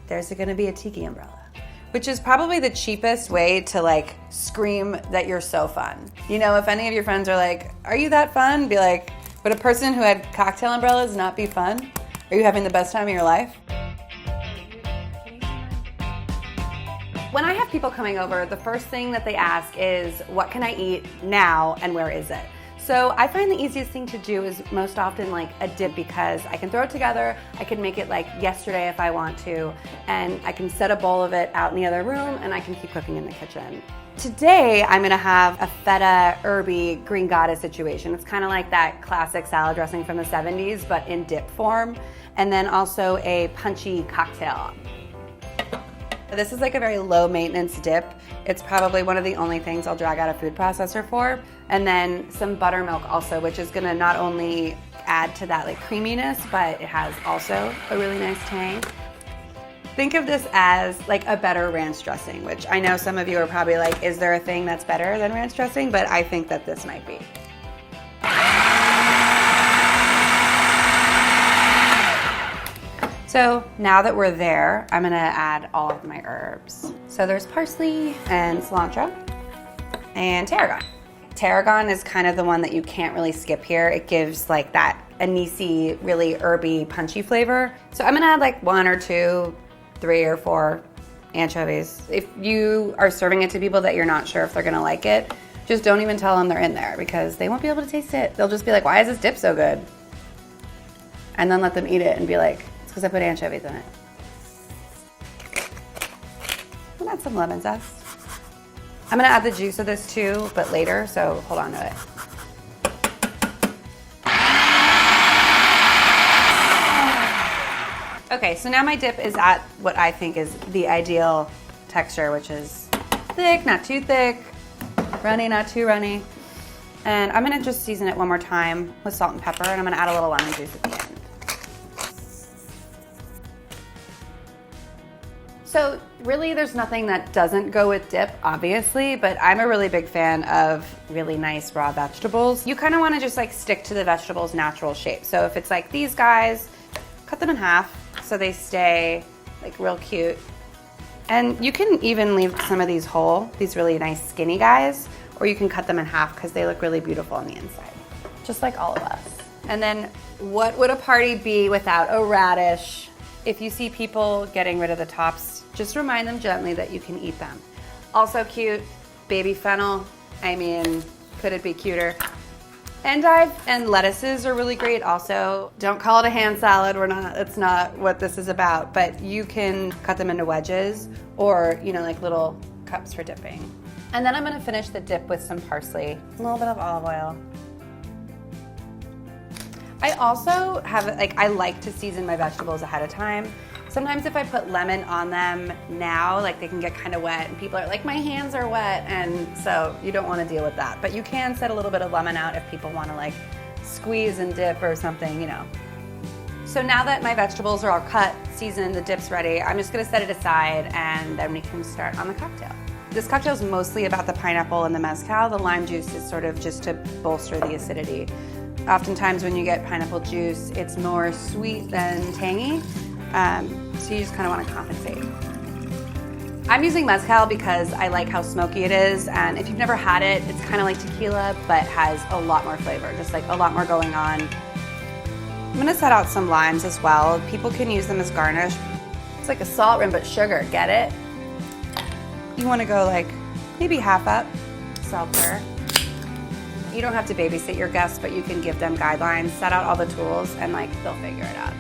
there's gonna be a tiki umbrella, which is probably the cheapest way to like scream that you're so fun. You know, if any of your friends are like, are you that fun? Be like, would a person who had cocktail umbrellas not be fun? Are you having the best time of your life? When I have people coming over, the first thing that they ask is, what can I eat now and where is it? So I find the easiest thing to do is most often like a dip, because I can throw it together, I can make it like yesterday if I want to, and I can set a bowl of it out in the other room and I can keep cooking in the kitchen. Today I'm gonna have a feta herby green goddess situation. It's kind of like that classic salad dressing from the 70s, but in dip form, and then also a punchy cocktail. This is like a very low maintenance dip. It's probably one of the only things I'll drag out a food processor for. And then some buttermilk also, which is gonna not only add to that like creaminess, but it has also a really nice tang. Think of this as like a better ranch dressing, which I know some of you are probably like, is there a thing that's better than ranch dressing? But I think that this might be. So now that we're there, I'm gonna add all of my herbs. So there's parsley and cilantro and tarragon. Tarragon is kind of the one that you can't really skip here. It gives like that anisey, really herby, punchy flavor. So I'm gonna add like 1 or 2, 3 or 4 anchovies. If you are serving it to people that you're not sure if they're gonna like it, just don't even tell them they're in there, because they won't be able to taste it. They'll just be like, why is this dip so good? And then let them eat it and be like, because I put anchovies in it. I'm gonna add some lemon zest. I'm gonna add the juice of this too, but later, so hold on to it. Okay, so now my dip is at what I think is the ideal texture, which is thick, not too thick, runny, not too runny. And I'm gonna just season it one more time with salt and pepper, and I'm gonna add a little lemon juice at the end. So really there's nothing that doesn't go with dip, obviously, but I'm a really big fan of really nice raw vegetables. You kind of want to just like stick to the vegetable's natural shape. So if it's like these guys, cut them in half so they stay like real cute. And you can even leave some of these whole, these really nice skinny guys, or you can cut them in half because they look really beautiful on the inside, just like all of us. And then what would a party be without a radish? If you see people getting rid of the tops, just remind them gently that you can eat them. Also cute, baby fennel. I mean, could it be cuter? Endive and lettuces are really great also. Don't call it a hand salad, it's not what this is about, but you can cut them into wedges or, you know, like little cups for dipping. And then I'm gonna finish the dip with some parsley, a little bit of olive oil. I also have, like, I like to season my vegetables ahead of time. Sometimes if I put lemon on them now, like they can get kind of wet and people are like, my hands are wet, and so you don't want to deal with that. But you can set a little bit of lemon out if people want to like squeeze and dip or something, you know. So now that my vegetables are all cut, seasoned, the dip's ready, I'm just gonna set it aside and then we can start on the cocktail. This cocktail is mostly about the pineapple and the mezcal. The lime juice is sort of just to bolster the acidity. Oftentimes when you get pineapple juice, it's more sweet than tangy, so you just kind of want to compensate. I'm using mezcal because I like how smoky it is, and if you've never had it, it's kind of like tequila, but has a lot more flavor, just like a lot more going on. I'm gonna set out some limes as well. People can use them as garnish. It's like a salt rim, but sugar, get it? You wanna go like maybe half up, seltzer. You don't have to babysit your guests, but you can give them guidelines, set out all the tools, and like they'll figure it out.